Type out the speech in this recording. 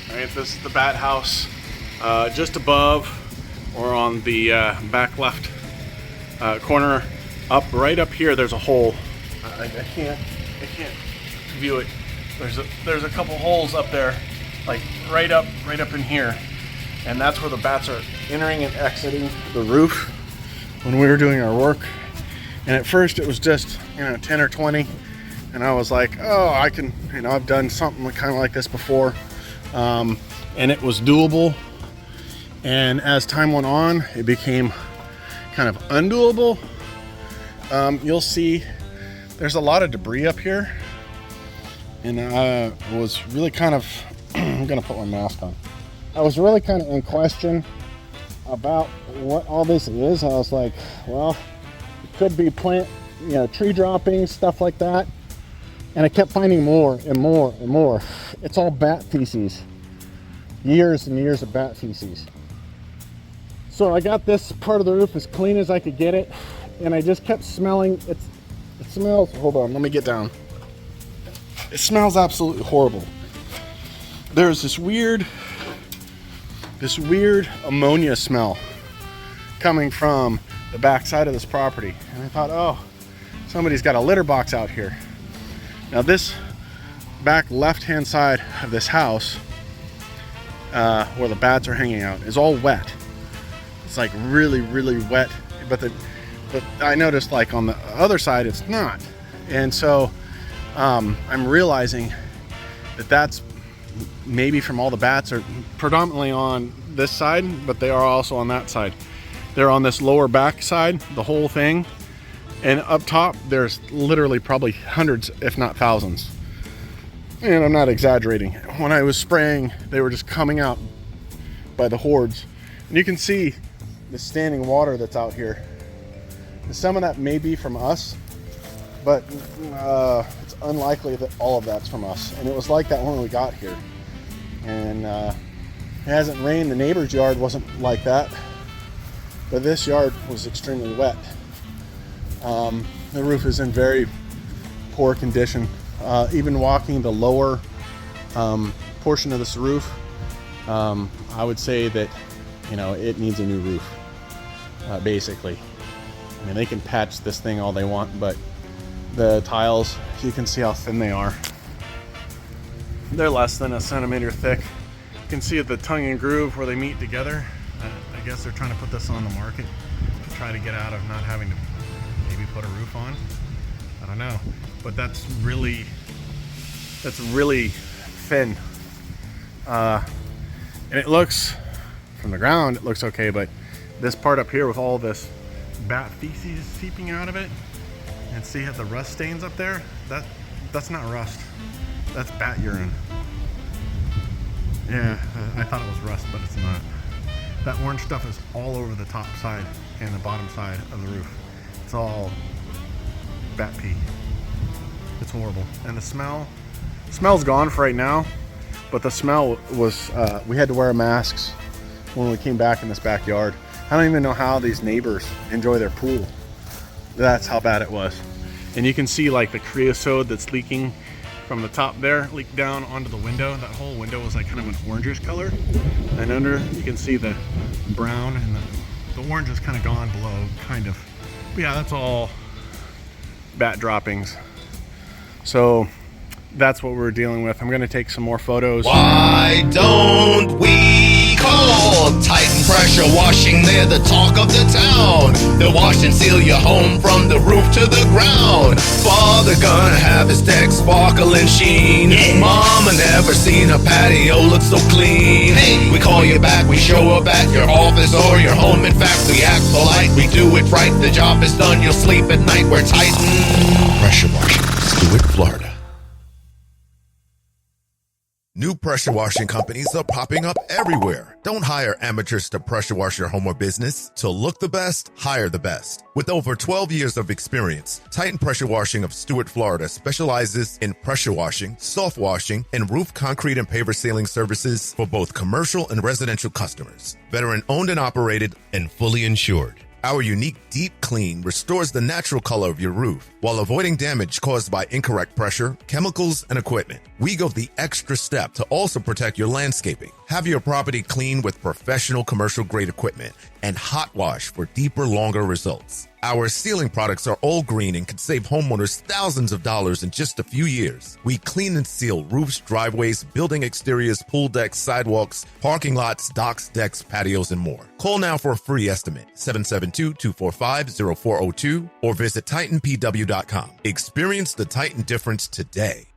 All right, this is the bat house, just above or on the back left corner. Right up here, there's a hole. I can't view it. There's a couple holes up there, like right up in here, and that's where the bats are entering and exiting the roof when we were doing our work. And at first it was just 10 or 20, and I was like, oh, I can, I've done something kind of like this before, and it was doable. And as time went on, it became kind of undoable. You'll see there's a lot of debris up here, and I was really kind of I'm gonna put my mask on. I was really kind of in question about what all this is. I was like, well, it could be plant, tree droppings, stuff like that. And I kept finding more and more and more. It's all bat feces. Years and years of bat feces. So I got this part of the roof as clean as I could get it, and I just kept smelling. It smells, hold on, let me get down. It smells absolutely horrible. There's this weird ammonia smell coming from the back side of this property. And I thought, oh, somebody's got a litter box out here. Now this back left-hand side of this house, where the bats are hanging out, is all wet. It's like really, really wet, but I noticed like on the other side it's not. And so I'm realizing that that's maybe from all the bats are predominantly on this side, but they are also on that side. They're on this lower back side, the whole thing. And up top, there's literally probably hundreds, if not thousands. And I'm not exaggerating. When I was spraying, they were just coming out by the hordes. And you can see the standing water that's out here. And some of that may be from us, but it's unlikely that all of that's from us. And it was like that when we got here. And it hasn't rained. The neighbor's yard wasn't like that, but this yard was extremely wet. The roof is in very poor condition. Even walking the lower portion of this roof, I would say that it needs a new roof, basically. I mean, they can patch this thing all they want, but the tiles, you can see how thin they are. They're less than a centimeter thick. You can see the tongue and groove where they meet together. I guess they're trying to put this on the market to try to get out of not having to maybe put a roof on. I don't know, but that's really thin. And it looks, from the ground, it looks okay, but this part up here with all this bat feces seeping out of it, and see how the rust stains up there? That's not rust. That's bat urine. Yeah, I thought it was rust, but it's not. That orange stuff is all over the top side and the bottom side of the roof. It's all bat pee. It's horrible. And the smell's gone for right now, but the smell was, we had to wear masks when we came back in this backyard. I don't even know how these neighbors enjoy their pool. That's how bad it was. And you can see like the creosote that's leaking from the top there, leaked down onto the window. That whole window was like kind of an orangish color. And under, you can see the brown, and the orange is kind of gone below, kind of. But yeah, that's all bat droppings. So that's what we're dealing with. I'm gonna take some more photos. Why don't we call Titan Pressure Washing? They're the talk of the town. They'll wash and seal your home from the roof to the ground. Father gonna have his deck sparkle and sheen. Mama never seen a patio look so clean. Hey, we call you back, we show up at your office or your home. In fact, we act polite, we do it right. The job is done, you'll sleep at night. We're Titan Pressure Washing, Stuart, Florida. New pressure washing companies are popping up everywhere. Don't hire amateurs to pressure wash your home or business. To look the best, hire the best. With over 12 years of experience, Titan Pressure Washing of Stuart, Florida specializes in pressure washing, soft washing, and roof, concrete, and paver sealing services for both commercial and residential customers. Veteran owned and operated and fully insured. Our unique Deep Clean restores the natural color of your roof while avoiding damage caused by incorrect pressure, chemicals, and equipment. We go the extra step to also protect your landscaping. Have your property clean with professional commercial-grade equipment and hot wash for deeper, longer results. Our sealing products are all green and can save homeowners thousands of dollars in just a few years. We clean and seal roofs, driveways, building exteriors, pool decks, sidewalks, parking lots, docks, decks, patios, and more. Call now for a free estimate, 772-245-0402, or visit TitanPW.com. Experience the Titan difference today.